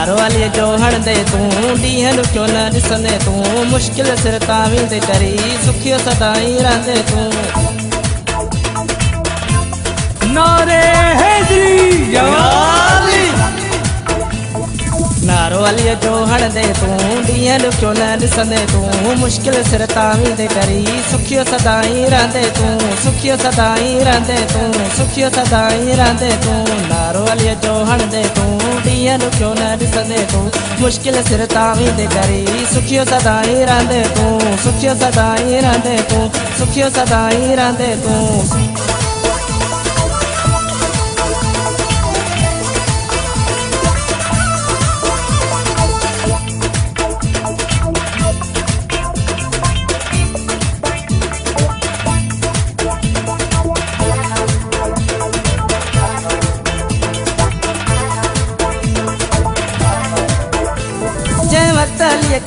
नारो वाली जो हणंदे तूं ॾींहं ॾुखियो न ॾिसंदे तूं मुश्किल सिर तां वेंदे करी सुखियो सदाईं रहंदे तूं नारे हैदरी जवाली नारो वाली जो हणंदे तूं ॾींहं ॾुखियो न ॾिसंदे तूं मुश्किल सिर तां वेंदे करी सुखियो सदाईं रहंदे तूं सुखियो सदाईं रहंदे तूं सुखियो सदाईं रहंदे तूं नारो वाली जो हणंदे तूं ॾींहं ॾुखियो न ॾिसंदे तूं मुश्किल सिर तां वेंदे करी सुखियो सदाईं रहंदे तूं सुखियो सदाईं रहंदे तूं सुखियो सदाईं रहंदे तूं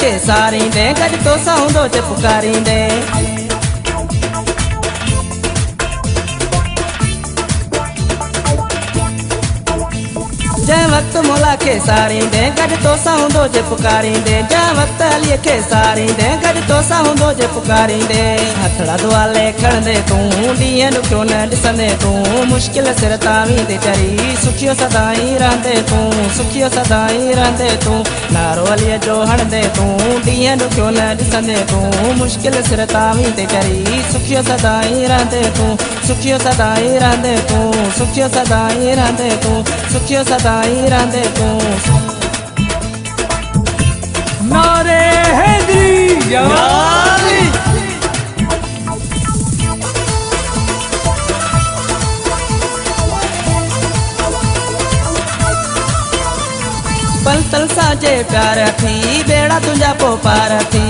के सारींदे गॾ तोसां हूंदो च पुकारींदे जंहिं वक़्तु मौला खे सारींदे गॾ तोसां हूंदो जे पुकारींदे जंहिं वक़्तु अलीअ खे सारींदे गॾ तोसां हूंदो जे पुकारींदे हथड़ा दुआले खणंदे तूं ॾींहं ॾुखियो न ॾिसंदे तूं मुश्किल सिर तां वेंदे करी सुखियो सदाईं रहंदे तूं सुखियो सदाईं रहंदे तूं नारो अलीअ जो हणंदे तूं ॾींहं ॾुखियो न ॾिसंदे तूं मुश्किल सिर तां वेंदे करी सुखियो सदाईं रहंदे तूं सुखियो सदाईं रहंदे तूं सुखियो सदाईं रहंदे तूं सुखियो सदाईं रहंदे तूं नारे हैदरी जवाली पल तल साजे प्यार थी बेड़ा तुंहिंजा पोइ पार थी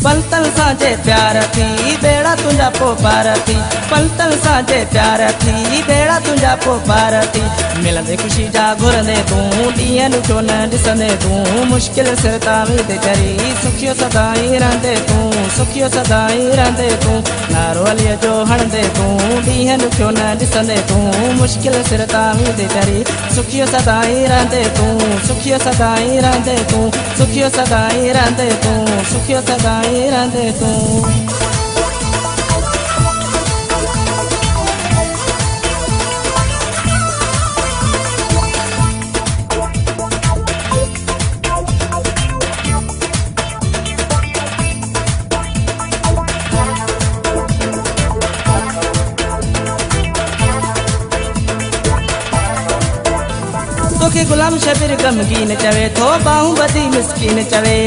पल तल साजे प्यार थी बेड़ा तुंहिंजा पोइ पार थी पल तल साजे प्यार थी बेड़ा तुंहिंजा पोइ पार थी मिलंदे ख़ुशी जा घुरंदे तूं ॾींहं ॾुखियो न ॾिसंदे तूं मुश्किल सिर तां वेंदे करी सुखियो सदाईं रहंदे तूं सुखियो सदाईं रहंदे तूं नारो अलीअ जो हणंदे तूं ॾींहं ॾुखियो न ॾिसंदे तूं मुश्किल सिर तां वेंदे करी सुखियो सदाईं रहंदे तूं सुखियो सदाईं रहंदे तूं सुखियो सदाईं रहंदे तूं सुखियो सदाईं रहंदे तूं तोखे गुलाम शबीर गमगीन चवे थो बाहूं बदी मिसकीन चवे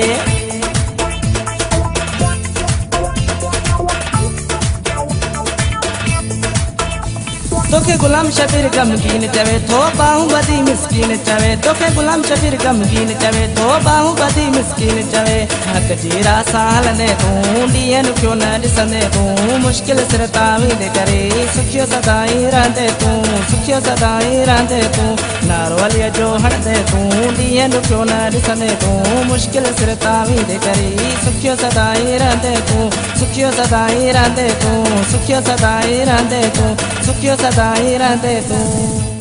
तोखे गुलाम शबीर गमगीन चवे थो बाहूं बदी मिसकीन चवे तोखे गुलाम शबीर गमगीन चवे थो बाहूं बदी मिसकीन चवे हक़ जी राह सां हलंदे तूं ॾींहं ॾुखियो न ॾिसंदे तूं मुश्किल सिर तां वेंदे करे सुखियो सदाईं रहंदे तूं सुखियो सदाईं रहंदे तूं नारो अलीअ जो हणंदे तूं ॾींहं ॾुखियो न ॾिसंदे तूं मुश्किल सिर तां वेंदे करे सुखियो सदाईं रहंदे तूं सुखियो सदाईं रहंदे तूं सुखियो सदाईं रहंदे तूं सुखियो सदाईं रहंदे तूं